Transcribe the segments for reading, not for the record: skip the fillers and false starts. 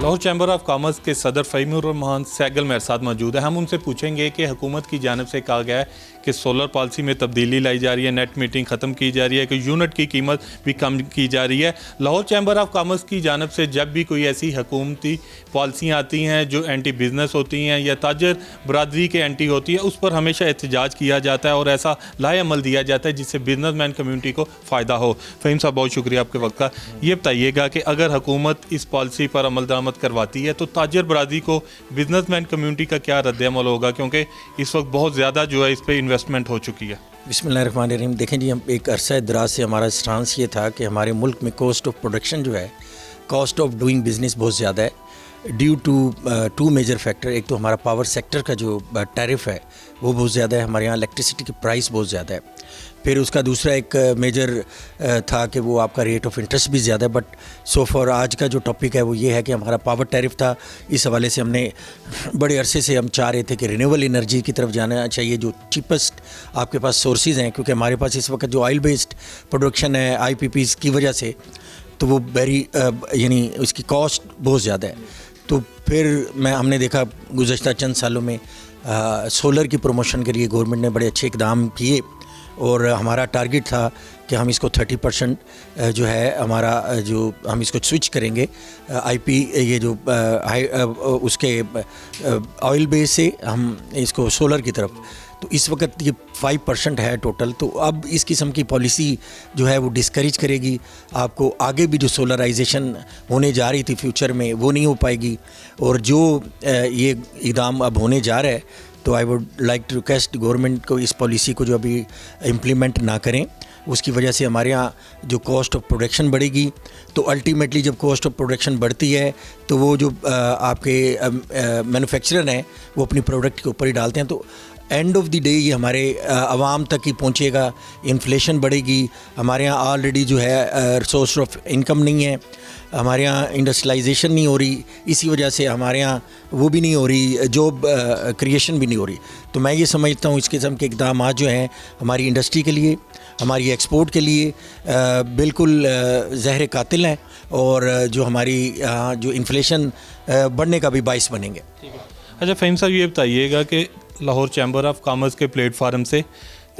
Lahore chamber of commerce के सदर फ़हीमुर रहमान सैगल मेरे साथ मौजूद है। हम उनसे पूछेंगे कि हुकूमत की जानिब से कहा गया है कि सोलर पॉलिसी में तब्दीली लाई जा रही है, नेट मीटिंग ख़त्म की जा रही है, कि यूनिट की कीमत भी कम की जा रही है। लाहौर चैम्बर ऑफ कॉमर्स की जानिब से जब भी कोई ऐसी हुकूमती पॉलिसियाँ आती हैं जो एंटी बिज़नेस होती हैं या ताजर बरादरी के एंटी होती है, उस पर हमेशा एहतजाज किया जाता है और ऐसा लाएअमल दिया जाता है जिससे बिजनेसमैन कम्यूनिटी को फ़ायदा हो। फ़हीम साहब, बहुत शुक्रिया आपके वक्त का। ये बताइएगा कि अगर हुकूमत इस पॉलिसी पर अमल दरामद करवाती है तो ताजर बरादरी को बिजनेसमैन कम्यूनिटी का क्या रद्द-ए-अमल होगा, क्योंकि इस वक्त बहुत ज़्यादा जो है इस पर इन्वेस्टमेंट हो चुकी है। बिस्मिल्लाहिर्रहमानिर्रहीम। देखें जी, हम एक अरसा दराज से हमारा स्टांस ये था कि हमारे मुल्क में कॉस्ट ऑफ प्रोडक्शन जो है, कॉस्ट ऑफ डूइंग बिज़नेस बहुत ज़्यादा है due to two major factor. एक तो हमारा पावर सेक्टर का जो टैरिफ है वो बहुत ज़्यादा है, हमारे यहाँ इलेक्ट्रिसिटी की प्राइस बहुत ज़्यादा है। फिर उसका दूसरा एक मेजर था कि वो आपका रेट ऑफ इंटरेस्ट भी ज़्यादा है। बट सो फॉर आज का जो टॉपिक है वो ये है कि हमारा पावर टैरिफ था। इस हवाले से हमने बड़े अरसे से हम चाह रहे थे कि रिन्यूएबल एनर्जी की तरफ जाना चाहिए, जो चीपेस्ट आपके पास सोर्सेज हैं, क्योंकि हमारे पास इस वक्त जो ऑयल बेस्ड प्रोडक्शन है IPPs की वजह से, तो वो वेरी यानी उसकी कॉस्ट बहुत ज़्यादा है। तो फिर हमने देखा गुज़श्ता चंद सालों में सोलर की प्रमोशन के लिए गवर्नमेंट ने बड़े अच्छे इक़दाम किए और हमारा टारगेट था कि हम इसको 30% जो है हमारा जो हम इसको स्विच करेंगे ये जो उसके ऑयल बेस से हम इसको सोलर की तरफ। तो इस वक्त ये 5% है टोटल। तो अब इस किस्म की पॉलिसी जो है वो डिस्करेज करेगी आपको। आगे भी जो सोलराइजेशन होने जा रही थी फ्यूचर में वो नहीं हो पाएगी। और जो ये इक़दाम अब होने जा रहा है, तो I would like to request government को इस पॉलिसी को जो अभी इम्प्लीमेंट ना करें। उसकी वजह से हमारे यहाँ जो कॉस्ट ऑफ प्रोडक्शन बढ़ेगी, तो अल्टीमेटली जब कॉस्ट ऑफ प्रोडक्शन बढ़ती है तो वो जो आपके मैन्युफैक्चरर हैं वो अपनी प्रोडक्ट के ऊपर ही डालते हैं। तो एंड ऑफ द डे ये हमारे आवाम तक ही पहुँचेगा, इन्फ्लेशन बढ़ेगी। हमारे यहाँ ऑलरेडी जो है सोर्स ऑफ इनकम नहीं है, हमारे यहाँ इंडस्ट्रियलाइजेशन नहीं हो रही, इसी वजह से हमारे यहाँ वो भी नहीं हो रही, जॉब क्रिएशन भी नहीं हो रही। तो मैं ये समझता हूँ इस किस्म के इक़दाम जो हैं हमारी इंडस्ट्री के लिए, हमारी एक्सपोर्ट के लिए बिल्कुल ज़हर कातिल हैं और जो हमारी जो इन्फ्लेशन बढ़ने का भी बाइस बनेंगे। अच्छा फ़हीम साहब, ये बताइएगा कि लाहौर चैम्बर ऑफ कॉमर्स के प्लेटफार्म से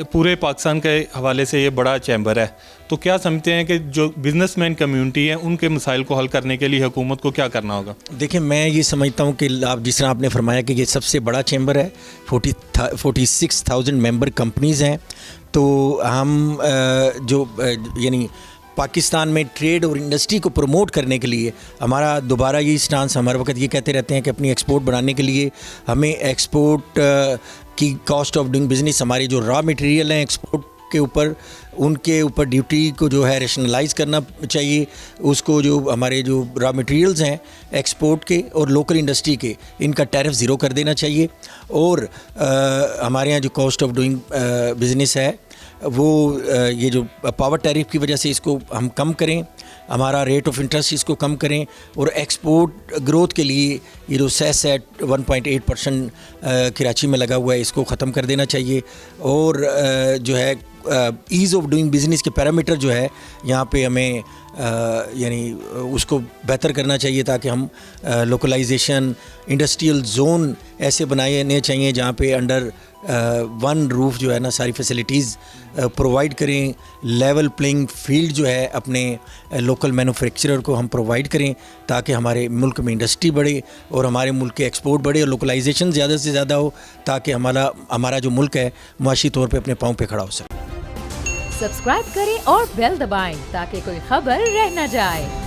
पूरे पाकिस्तान के हवाले से ये बड़ा चैम्बर है, तो क्या समझते हैं कि जो बिजनेसमैन कम्यूनिटी है उनके मसाइल को हल करने के लिए हुकूमत को क्या करना होगा? देखिए, मैं ये समझता हूँ कि आप जिस तरह आपने फरमाया कि ये सबसे बड़ा चैम्बर है, 46,000 मेंबर कंपनीज़ हैं। तो हम जो यानी पाकिस्तान में ट्रेड और इंडस्ट्री को प्रमोट करने के लिए हमारा दोबारा ये स्टांस, हमारे वक्त ये कहते रहते हैं कि अपनी एक्सपोर्ट बढ़ाने के लिए हमें एक्सपोर्ट की कॉस्ट ऑफ डूइंग बिज़नेस, हमारी जो रॉ मटेरियल हैं एक्सपोर्ट के ऊपर, उनके ऊपर ड्यूटी को जो है रैशनलाइज करना चाहिए। उसको जो हमारे जो रॉ मटेरियल्स हैं एक्सपोर्ट के और लोकल इंडस्ट्री के, इनका टैरिफ ज़ीरो कर देना चाहिए। और हमारे यहाँ जो कॉस्ट ऑफ डूइंग बिज़नेस है वो ये जो पावर टैरिफ की वजह से इसको हम कम करें, हमारा रेट ऑफ इंटरेस्ट इसको कम करें। और एक्सपोर्ट ग्रोथ के लिए ये जो सेस है 1.8% कराची में लगा हुआ है, इसको ख़त्म कर देना चाहिए। और जो है ईज़ ऑफ डूइंग बिज़नेस के पैरामीटर जो है यहाँ पे हमें यानी उसको बेहतर करना चाहिए, ताकि हम लोकलाइजेशन, इंडस्ट्रियल जोन ऐसे बनाने चाहिए जहाँ पे अंडर वन रूफ जो है ना सारी फैसिलिटीज़ प्रोवाइड करें। लेवल प्लेइंग फील्ड जो है अपने लोकल मैन्युफैक्चरर को हम प्रोवाइड करें, ताकि हमारे मुल्क में इंडस्ट्री बढ़े और हमारे मुल्क के एक्सपोर्ट बढ़े और लोकलाइजेशन ज़्यादा से ज़्यादा हो, ताकि हमारा जो मुल्क है मुआशी तौर पे अपने पाँव पे खड़ा हो सके। सब्सक्राइब करें और बेल दबाएं ताकि कोई खबर रह न जाए।